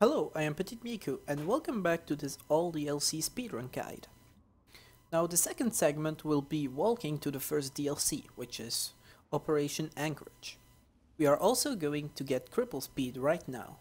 Hello, I am Petit Miku and welcome back to this all DLC speedrun guide. Now the second segment will be walking to the first DLC, which is Operation Anchorage. We are also going to get cripple speed right now.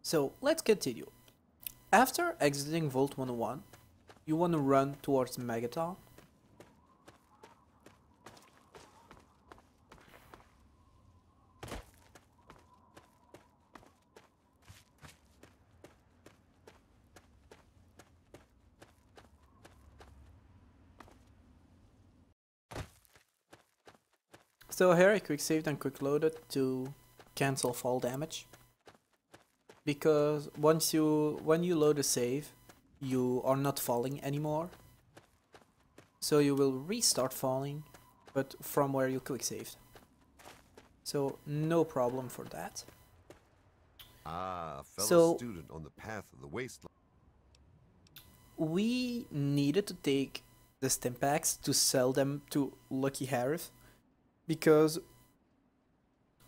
So let's continue. After exiting Vault 101, you want to run towards Megaton. So here I quick saved and quick loaded to cancel fall damage. Because when you load a save, you are not falling anymore. So you will restart falling, but from where you quick saved. So no problem for that. Fellow student on the path of the wasteland. We needed to take the stim packs to sell them to Lucky Harif, because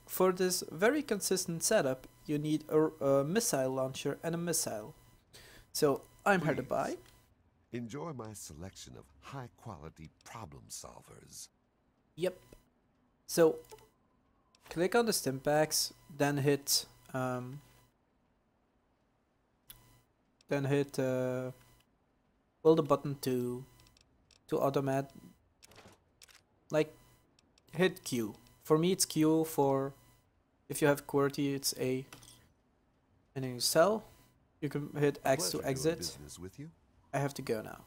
for this very consistent setup you need a missile launcher and a missile. So I'm here to buy. Enjoy my selection of high quality problem solvers. Yep. So click on the stim packs, then hit well, the button to automate, like hit Q. For me it's Q, for if you have QWERTY it's A. And then you sell. You can hit X to exit. With you. I have to go now.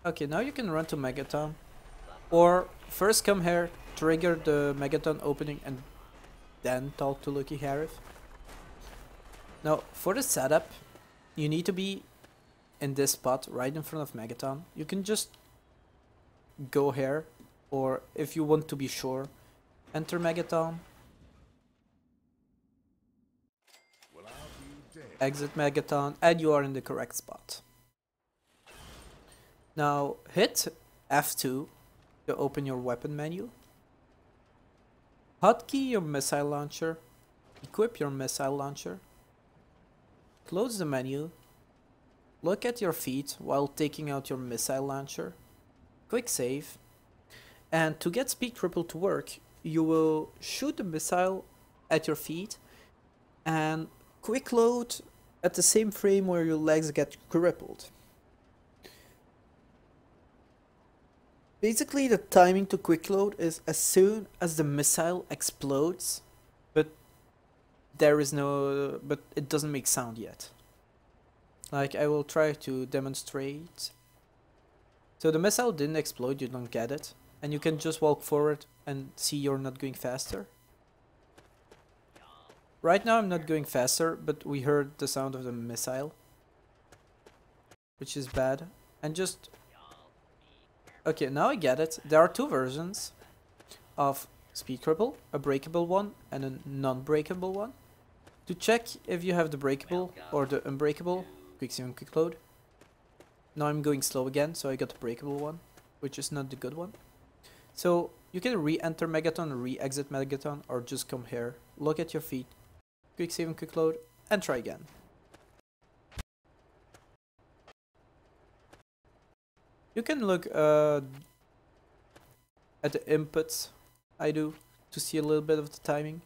Okay, now you can run to Megaton. Or first come here, trigger the Megaton opening and then talk to Lucky Harif. Now for the setup, you need to be in this spot right in front of Megaton. You can just go here, or if you want to be sure, enter Megaton, exit Megaton, and you are in the correct spot. Now hit F2 to open your weapon menu. Hotkey your missile launcher, equip your missile launcher, close the menu, look at your feet while taking out your missile launcher, quick save, and to get speedcripple to work, you will shoot the missile at your feet and quick load at the same frame where your legs get crippled. Basically the timing to quick load is as soon as the missile explodes, but it doesn't make sound yet. Like, I will try to demonstrate. So the missile didn't explode, you don't get it. And you can just walk forward and see you're not going faster. Right now I'm not going faster, but we heard the sound of the missile, which is bad. And just... Okay, now I get it. There are two versions of speedcripple, a breakable one and a non-breakable one. To check if you have the breakable or the unbreakable, quick save and quick load. Now I'm going slow again, so I got the breakable one, which is not the good one. So you can re-enter Megaton, re-exit Megaton, or just come here, look at your feet, quick save and quick load, and try again. You can look at the inputs I do to see a little bit of the timing.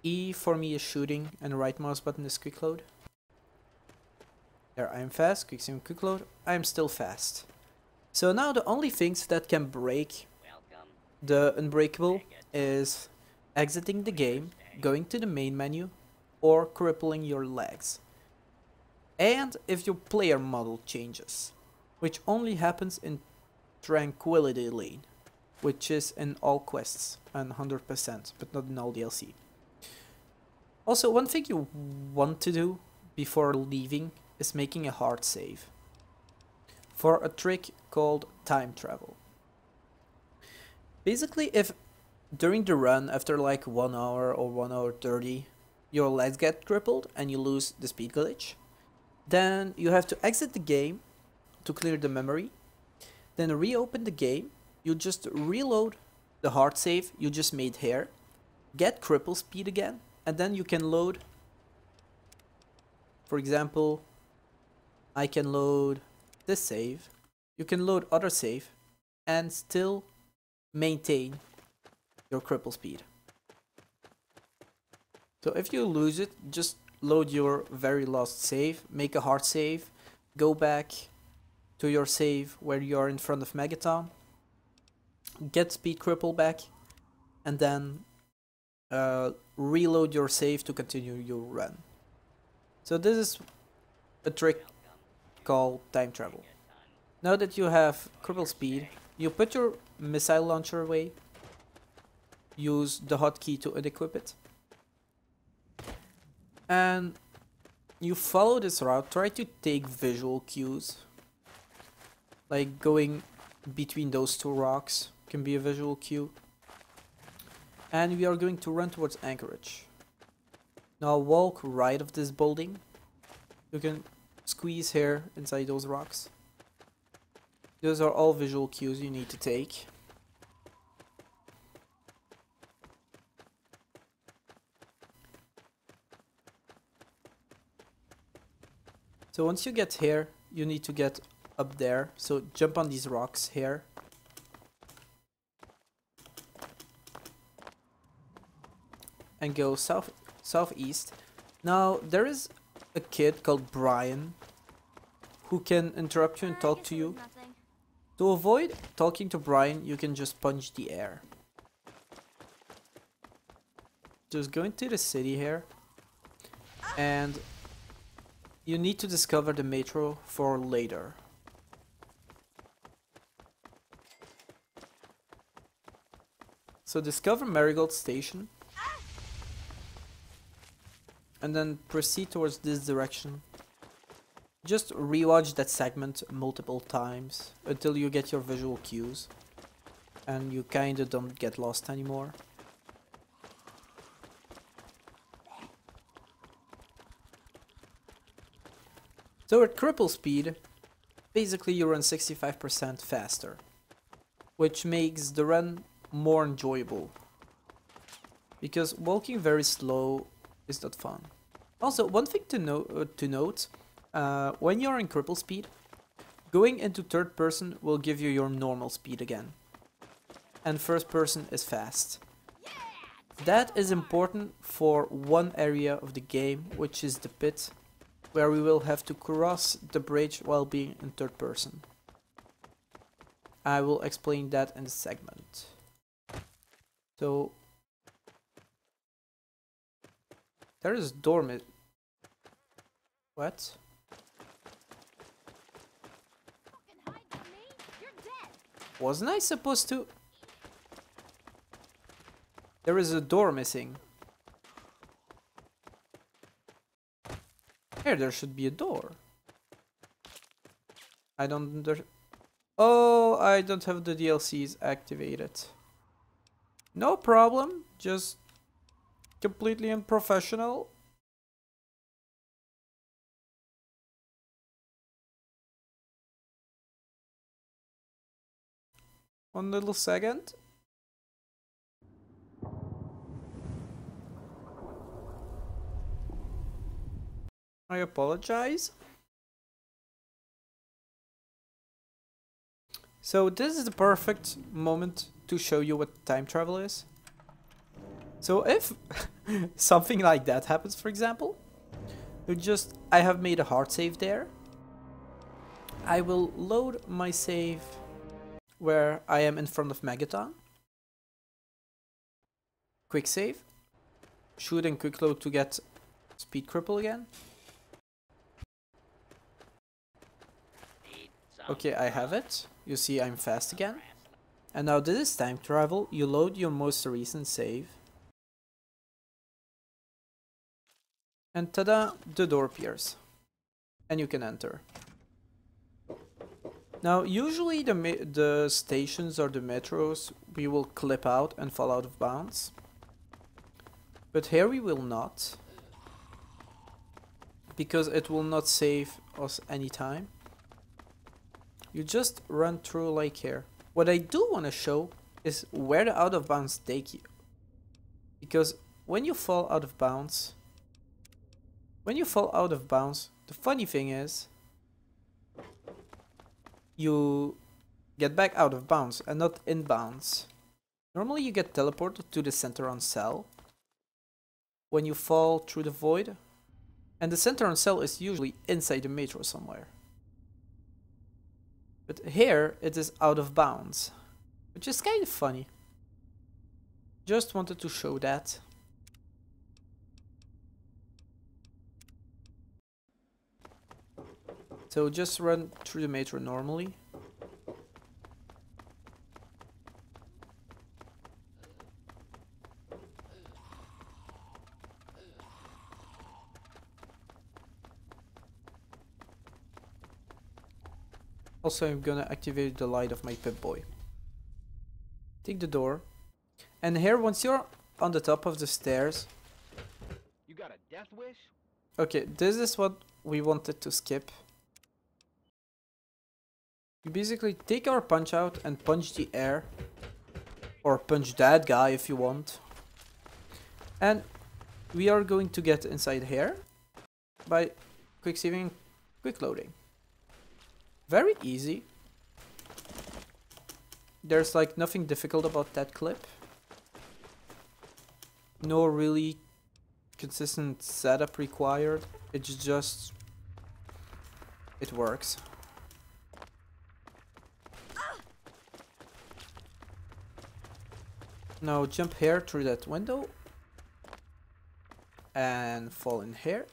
E for me is shooting and right mouse button is quick load. There I am fast, quick save and quick load, I am still fast. So now the only things that can break the unbreakable is exiting the game, going to the main menu, or crippling your legs. And if your player model changes, which only happens in Tranquility Lane, which is in all quests and 100%, but not in all DLC. Also, one thing you want to do before leaving is making a hard save for a trick called time travel. Basically, if during the run, after like 1 hour or 1 hour 30, your legs get crippled and you lose the speed glitch, then you have to exit the game to clear the memory, then reopen the game. You just reload the hard save you just made here, get cripple speed again, and then you can load, for example, I can load this save, you can load other save, and still maintain your cripple speed. So if you lose it, just load your very last save, make a hard save, go back to your save where you are in front of Megaton, get speed cripple back, and then reload your save to continue your run. So this is a trick called time travel. Now that you have cripple speed, you put your missile launcher away, use the hotkey to unequip it, and you follow this route. Try to take visual cues, like going between those two rocks can be a visual cue. And we are going to run towards Anchorage. Now walk right of this building. You can squeeze here inside those rocks. Those are all visual cues you need to take. So once you get here, you need to get up there. So jump on these rocks here. And go southeast. Now there is a kid called Brian who can interrupt you and talk to you. To avoid talking to Brian, you can just punch the air. Just go into the city here, and you need to discover the metro for later. So discover Marigold Station, and then proceed towards this direction. Just rewatch that segment multiple times until you get your visual cues and you kinda don't get lost anymore. So at cripple speed, basically you run 65% faster, which makes the run more enjoyable, because walking very slow is not fun. Also, one thing to note, when you're in cripple speed, going into third person will give you your normal speed again, and first person is fast. That is important for one area of the game, which is the pit, where we will have to cross the bridge while being in third person. I will explain that in the segment. So there is dormant. What? Wasn't I supposed to? There is a door missing. Here, there should be a door. I don't Oh, I don't have the DLCs activated. No problem, just completely unprofessional. One little second. I apologize. So this is the perfect moment to show you what time travel is. So if something like that happens, for example, I have made a hard save there. I will load my save where I am in front of Megaton. Quick save. Shoot and quick load to get speed cripple again. Okay, I have it. You see I'm fast again. And now this is time travel. You load your most recent save. And tada, the door appears. And you can enter. Now usually the stations or the metros we will clip out and fall out of bounds. But here we will not. Because it will not save us any time. You just run through like here. What I do want to show is where the out of bounds take you. because when you fall out of bounds, the funny thing is you get back out of bounds and not in bounds. Normally you get teleported to the center on cell when you fall through the void, and the center on cell is usually inside the metro somewhere. But here it is out of bounds, which is kind of funny. Just wanted to show that. So just run through the metro normally. Also, I'm gonna activate the light of my Pip-Boy. Take the door. And here, once you're on the top of the stairs... You got a death wish? Okay, this is what we wanted to skip. You basically take our punch out and punch the air. Or punch that guy if you want. And we are going to get inside here by quick saving, quick loading. Very easy. There's like nothing difficult about that clip. No really consistent setup required. It's just... it works. Now jump here through that window. And fall in here.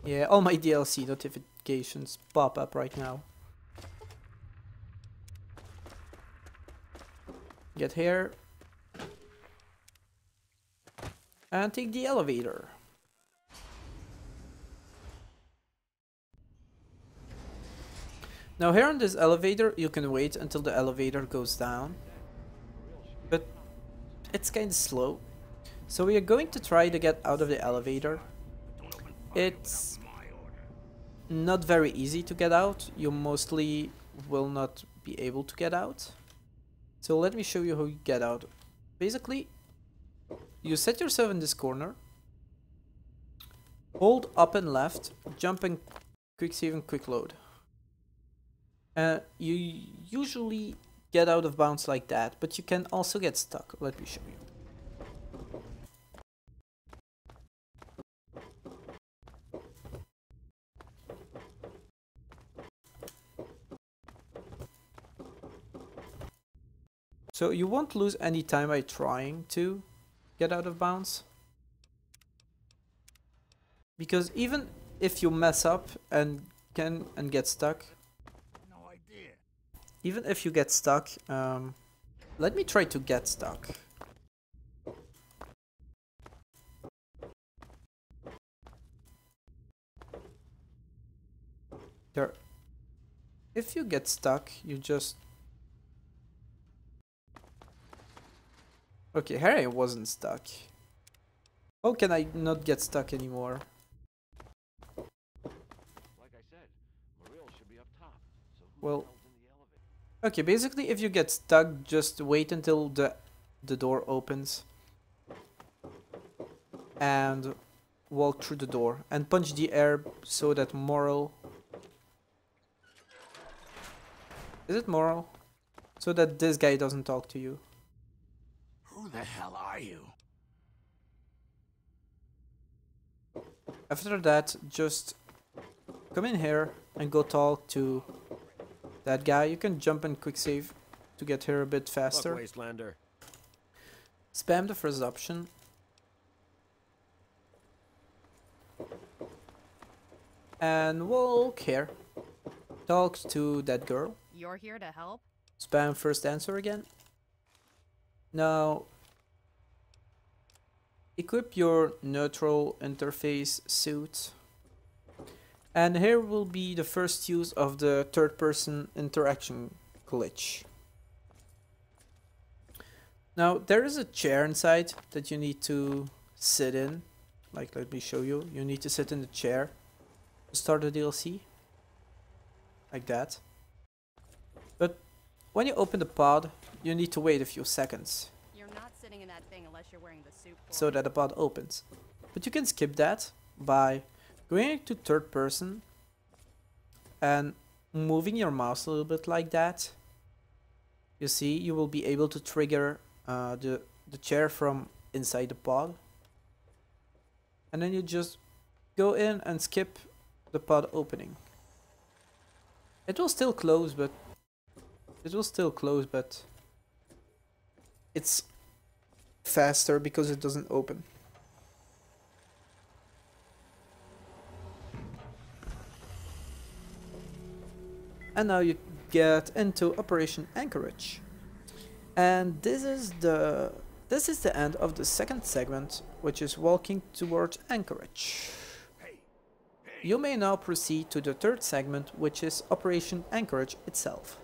Yeah, all my DLC notifications pop up right now. Get here. And take the elevator. Now here on this elevator, you can wait until the elevator goes down. But it's kind of slow. So we are going to try to get out of the elevator. It's not very easy to get out. You mostly will not be able to get out. So let me show you how you get out. Basically, you set yourself in this corner. Hold up and left, jump and quick save and quick load. You usually get out of bounds like that, but you can also get stuck. Let me show you. So you won't lose any time by trying to get out of bounds. Because even if you mess up and get stuck. No idea. Even if you get stuck, let me try to get stuck. There. If you get stuck, you just... Okay, Harry wasn't stuck. How can I not get stuck anymore? Like I said, Mariel should be up top. So who Well, the hell's in the elevator? okay, basically if you get stuck, just wait until the door opens. And walk through the door. And punch the air so that Moral... Is it Moral? So that this guy doesn't talk to you. Who the hell are you? After that, just come in here and go talk to that guy. You can jump and quick save to get here a bit faster. Look, Wastelander. Spam the first option. And walk here. Talk to that girl. You're here to help? Spam first answer again. Now, equip your neutral interface suit. And here will be the first use of the third person interaction glitch. Now, there is a chair inside that you need to sit in. Like, let me show you. You need to sit in the chair to start the DLC. Like that. But when you open the pod, you need to wait a few seconds. You're not sitting in that thing unless you're wearing the suit for so it. that the pod opens. But you can skip that by going to third person and moving your mouse a little bit like that. You see, you will be able to trigger the chair from inside the pod. And then you just go in and skip the pod opening. It will still close, but it's faster because it doesn't open. And now you get into Operation Anchorage. And this is the end of the second segment, which is walking towards Anchorage. You may now proceed to the third segment, which is Operation Anchorage itself.